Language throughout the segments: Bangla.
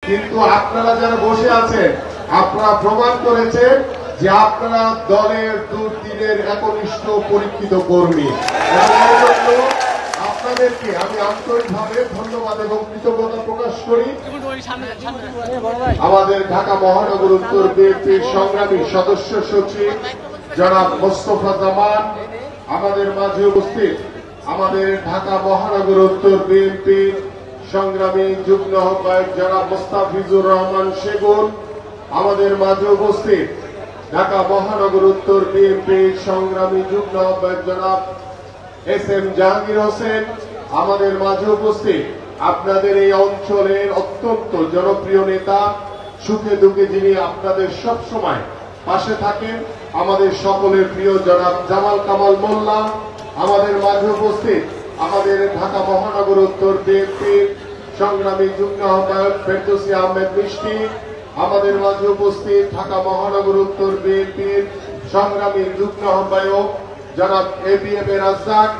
কিন্তু আপনারা যারা বসে আছেন আপনারা প্রমাণ করেছেন যে আপনারা দলের দুর্দিনের একনিষ্ঠ পরীক্ষিত কর্মী। আপনাদেরকে আমি আন্তরিকভাবে ধন্যবাদ এবং কৃতজ্ঞতা প্রকাশ করি। আমাদের ঢাকা মহানগর উত্তর বিএনপির সংগ্রামী সদস্য সচিব জনাব মোস্তফা জামান আমাদের মাঝে উপস্থিত। আমাদের ঢাকা মহানগর উত্তর বিএনপির সংগ্রামী যুগ্ম আহ্বায়ক জনাব মোস্তাফিজুর রহমান সেগুন আমাদের মাঝে উপস্থিত। ঢাকা মহানগর উত্তর বিএনপির সংগ্রামী যুগ্ম আহ্বায়ক জনাব এস.এম. জাহাঙ্গীর হোসেন আমাদের মাঝে উপস্থিত। আপনাদের এই অঞ্চলের অত্যন্ত জনপ্রিয় নেতা, সুখে দুঃখে যিনি আপনাদের সব সময় পাশে থাকেন, আমাদের সকলের প্রিয় জনাব জামাল কামাল মোল্লা আমাদের মাঝে উপস্থিত। আমাদের ঢাকা মহানগর উত্তর বিএনপির সংগ্রামী যুগ্ম আহ্বায়ক ফেরদৌসী আহমেদ মিষ্টি আমাদের মাঝে উপস্থিত। ঢাকা মহানগর উত্তর বিএনপির সংগ্রামী যুগ্ম আহ্বায়ক জনাব এ.বি.এম. রাজ্জাক,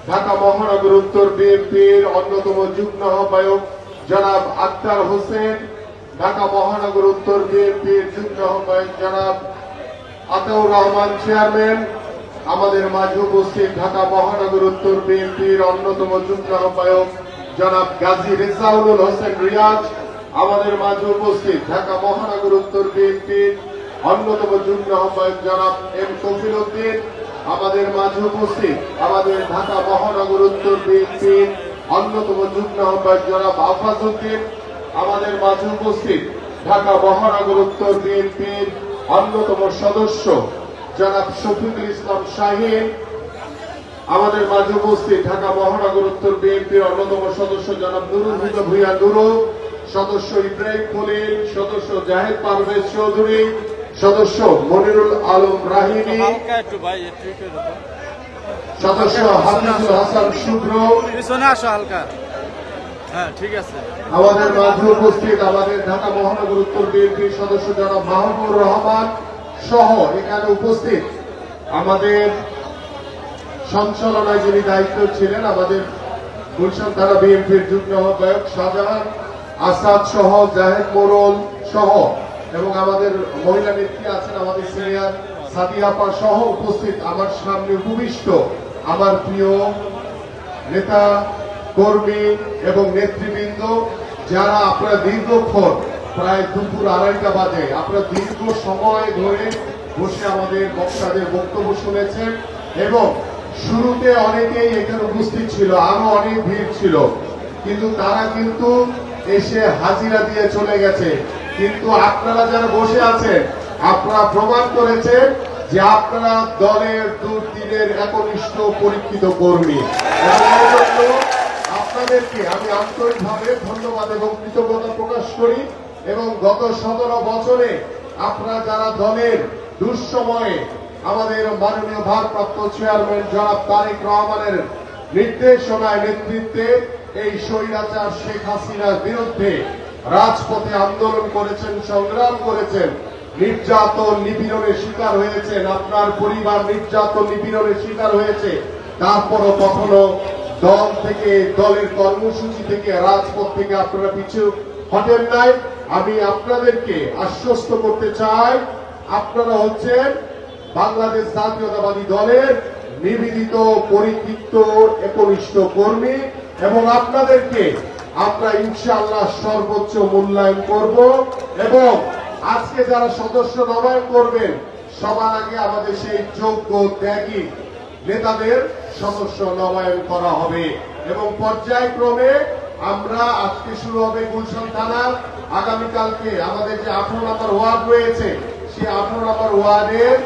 ঢাকা মহানগর উত্তর বিএনপির অন্যতম যুগ্ম আহ্বায়ক জনাব আক্তার হোসেন, ঢাকা মহানগর উত্তর বিএনপির যুগ্ম আহ্বায়ক জনাব আতাউর রহমান চেয়ারম্যান আমাদের মাঝে উপস্থিত। ঢাকা মহানগর উত্তর বিএনপির অন্যতম যুগ্ম আহ্বায়ক জনাব গাজী রেজাউল হোসেন রিয়াজ আমাদের মাঝে উপস্থিত। ঢাকা মহানগর উত্তর বিএনপির অন্যতম যুগ্ম আহ্বায়ক জনাব এম কফিল উদ্দিন আমাদের মাঝে উপস্থিত। আমাদের ঢাকা মহানগর উত্তর বিএনপির অন্যতম যুগ্ম আহ্বায়ক জনাব আফাজ উদ্দিন আমাদের মাঝে উপস্থিত। ঢাকা মহানগর উত্তর বিএনপির অন্যতম সদস্য জনাব শফিকুল ইসলাম শাহীন আমাদের মাঝে উপস্থিত। ঢাকা মহানগর উত্তর বিএনপির অন্যতম সদস্য জনাব নুরুল হুদা ভূঁইয়া নুরু, সদস্য ইব্রাহিম খলিল, সদস্য জাহেদ পারভেজ চৌধুরী, সদস্য মনিরুল আলম রাহিমি, সদস্য হাফিজুল হাসান শুভ্র আমাদের মাঝে উপস্থিত। আমাদের ঢাকা মহানগর উত্তর বিএনপির সদস্য জনাব মাহবুবুর রহমান সহ এখানে উপস্থিত আমাদের সঞ্চালনায় যিনি দায়িত্ব ছিলেন আমাদের গুলশান থানা বিএনপির যুগ্ম আহ্বায়ক শাহজাহান আসাদ সহ জাহেদ মোরল সহ এবং আমাদের মহিলা নেত্রী আছেন আমাদের সিনিয়র সাদিয়াপা সহ উপস্থিত। আমার সামনে উপবিষ্ট আমার প্রিয় নেতা কর্মী এবং নেতৃবৃন্দ, যারা আপনারা দীর্ঘক্ষণ প্রায় দুপুর 2:30 বাজে আপনারা দীর্ঘ সময় ধরে বসে আমাদের বক্তাদের বক্তব্য শুনেছেন এবং শুরুতে অনেকেই এখানে উপস্থিত ছিল, আরো অনেক ভিড় ছিল, কিন্তু তারা কিন্তু এসে হাজিরা দিয়ে চলে গেছে। কিন্তু আপনারা যারা বসে আছেন আপনারা প্রমাণ করেছেন যে আপনারা দলের দুর্দিনের একনিষ্ঠ পরীক্ষিত কর্মী। আপনাদেরকে আমি আন্তরিকভাবে ধন্যবাদ এবং কৃতজ্ঞতা প্রকাশ করি এবং গত 17 বছরে আপনারা যারা দলের দুঃসময়ে আমাদের মাননীয় ভারপ্রাপ্ত চেয়ারম্যান জনাব তারেক রহমানের নির্দেশনায় নেতৃত্বে এই স্বৈরাচার শেখ হাসিনার বিরুদ্ধে রাজপথে আন্দোলন করেছেন, সংগ্রাম করেছেন, নির্যাতন নিপীড়নের শিকার হয়েছেন, আপনার পরিবার নির্যাতন নিপীড়নের শিকার হয়েছে, তারপরও কখনো দল থেকে দলের কর্মসূচি থেকে রাজপথ থেকে আপনারা পিছু হটেন নাই। আমি আপনাদেরকে আশ্বস্ত করতে চাই আপনারা হচ্ছেন বাংলাদেশ জাতীয়তাবাদী দলের নিবেদিত পরিতৃপ্ত একনিষ্ঠ কর্মী এবং আপনাদেরকে আমরা ইনশাআল্লাহ সর্বোচ্চ মূল্যায়ন করব এবং আজকে যারা সদস্য নবায়ন করবেন সবার আগে আমাদের সেই যোগ্য ত্যাগী নেতাদের সদস্য নবায়ন করা হবে এবং পর্যায়ক্রমে আমরা আজকে শুরু হবে গুলশান থানার, আগামীকালকে আমাদের যে 18 নম্বর ওয়ার্ড রয়েছে সেই 18 নম্বর ওয়ার্ডের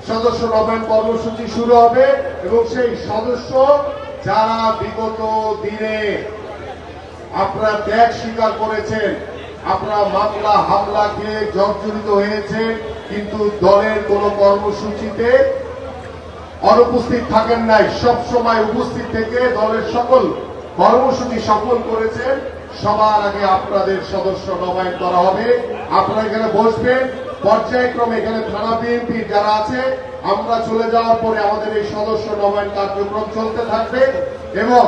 সদস্য নবায়ন কর্মসূচি শুরু হবে এবং সেই সদস্য যারা বিগত দিনে আপনারা ত্যাগ স্বীকার করেছেন, আপনারা মামলা হামলাকে জর্জরিত হয়েছে কিন্তু দলের কোন কর্মসূচিতে অনুপস্থিত থাকেন নাই, সব সময় উপস্থিত থেকে দলের সকল কর্মসূচি সফল করেছেন, সবার আগে আপনাদের সদস্য নবায়ন করা হবে। আপনারা এখানে বসবেন, পর্যায়ক্রমে এখানে থানা বিএনপি যারা আছে আমরা চলে যাওয়ার পরে আমাদের এই সদস্য নবায়ন কার্যক্রম চলতে থাকবে এবং